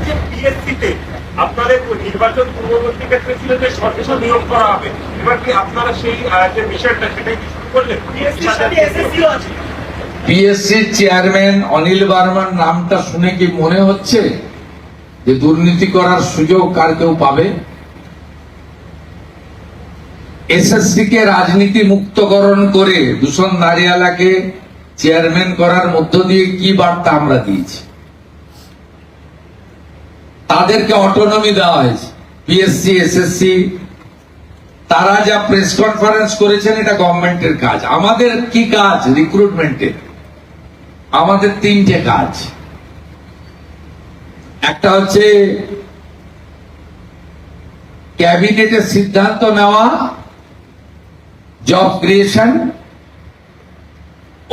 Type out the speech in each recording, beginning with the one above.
যে পিএসসিতে আপনাদের নির্বাচন পূর্ববর্তী ক্ষেত্রে ছিল যে সদস্য নিয়োগ করা হবে, এবার কি আপনারা সেই যে বিষয়টা সেটাই কি শুরু করলেন? পিএসসির চেয়ারম্যান অনিল বার্মার নামটা শুনে কি মনে হচ্ছে যে দুর্নীতি করার সুযোগ কার কেউ পাবে? এসএসসি কে রাজনীতি মুক্তকরণ করে দূষণ নারিয়ালাকে চেয়ারম্যান করার মধ্য দিয়ে কি বার্তা আমরা দিয়েছি? তাদেরকে অটোনমি দেওয়া হয়েছে। পিএসসি, এসএসসি তারা যা প্রেস কনফারেন্স করেছেন এটা গভর্নমেন্টের কাজ। আমাদের কি কাজ? রিক্রুটমেন্টের আমাদের তিনটে কাজ। একটা হচ্ছে ক্যাবিনেটের সিদ্ধান্ত নেওয়া, জব ক্রিয়েশন,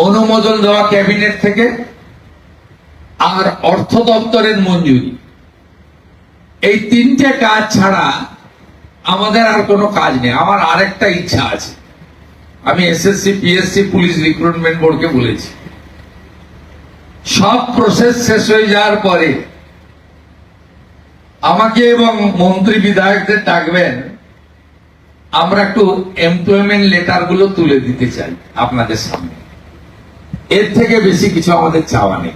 অনুমোদন দেওয়া ক্যাবিনেট থেকে, আর অর্থ দপ্তরের মঞ্জুরি। এই তিনটে কাজ ছাড়া আমাদের আর কোনো কাজ নেই। আমার আরেকটা ইচ্ছা আছে, আমি এসএসসি, পিএসসি, পুলিশ রিক্রুটমেন্ট বোর্ডকে বলেছি, সব প্রসেস শেষ হয়ে যাওয়ার পরে আমাকে এবং মন্ত্রী বিধায়কদের ডাকবেন, আমরা একটু এমপ্লয়মেন্ট লেটার গুলো তুলে দিতে চাই আপনাদের সামনে। এর থেকে বেশি কিছু আমাদের চাওয়া নেই।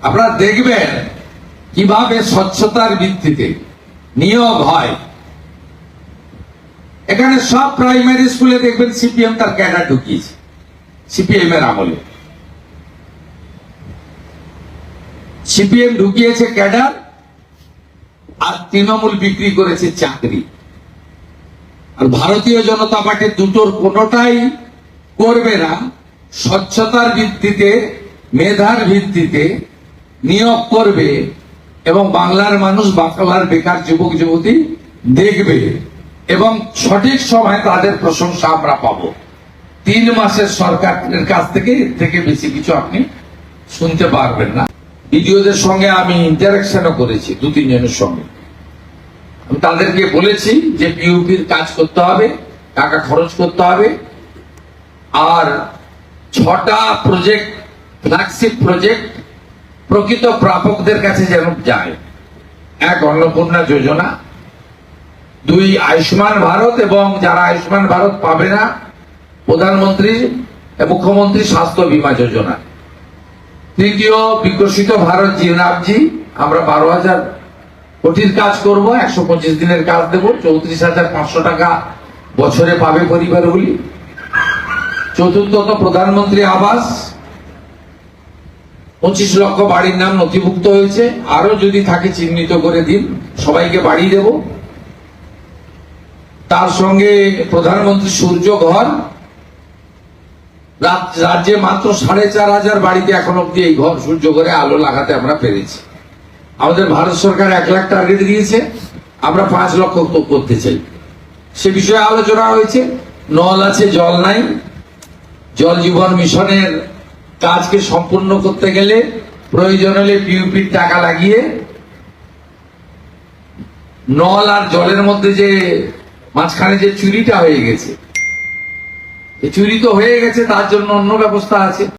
আপনারা দেখবেন কিভাবে স্বচ্ছতার ভিত্তিতে নিয়োগ হয়। এখানে সব প্রাইমারি স্কুলে দেখবেন সিপিএম তার ক্যাডার ঢুকিয়েছে, সিপিএম এর আমলে সিপিএম ঢুকিয়েছে ক্যাডার, আর তৃণমূল বিক্রি করেছে চাকরি। আর ভারতীয় জনতা পার্টি দুটোর কোনোটাই করবে না। স্বচ্ছতার ভিত্তিতে, মেধার ভিত্তিতে নিয়োগ করবে এবং বাংলার মানুষ, বাংলার বেকার যুবক যুবতী দেখবে এবং সঠিক সময় তাদের প্রশংসা আমরা পাবো। 3 মাসের সরকারের কাছ থেকে এর থেকে বেশি কিছু আপনি শুনতে পারবেন না। ভিডিওদের সঙ্গে আমি ইন্টারাকশনও করেছি 2-3 জনের সঙ্গে। আমি তাদেরকে বলেছি যে পিউপির কাজ করতে হবে, টাকা খরচ করতে হবে, আর 6টা প্রজেক্ট, ফ্ল্যাগশিপ প্রজেক্ট প্রকৃত প্রাপকদের কাছে যেন যায়। 1 অন্নপূর্ণা যোজনা, 2 আয়ুষ্মান ভারত, এবং যারা আয়ুষ্মান ভারত পাবে না, প্রধানমন্ত্রী মুখ্যমন্ত্রী স্বাস্থ্য বীমা যোজনা। 3য় বিকশিত ভারত জিএনআরজি, আমরা 12,000 কোটির কাজ করব, 125 দিনের কাজ দেব, 34,500 টাকা বছরে পাবে পরিবারগুলি। 4র্থত প্রধানমন্ত্রী আবাস, 25 লক্ষ বাড়ির নাম নথিভুক্ত হয়েছে, আরো যদি থাকে চিহ্নিত করে দিন, সবাইকে বাড়ি দেব। তার সঙ্গে প্রধানমন্ত্রী সূর্য ঘর, রাজ্যে মাত্র 4,500 বাড়িতে এখন অব্দি এই ঘর সূর্য ঘরে আলো লাগাতে আমরা পেরেছি। আমাদের ভারত সরকার 1 লাখ টার্গেট দিয়েছে, আমরা 5 লক্ষ করতে চাই। সে বিষয়ে আলোচনা হয়েছে। নল আছে, জল নাই। জল জীবন মিশনের কাজকে সম্পূর্ণ করতে গেলে প্রয়োজন হলে পিউপির টাকা লাগিয়ে নল আর জলের মধ্যে যে মাঝখানে যে চুরিটা হয়ে গেছে, এই চুরি তো হয়ে গেছে, তার জন্য অন্য ব্যবস্থা আছে।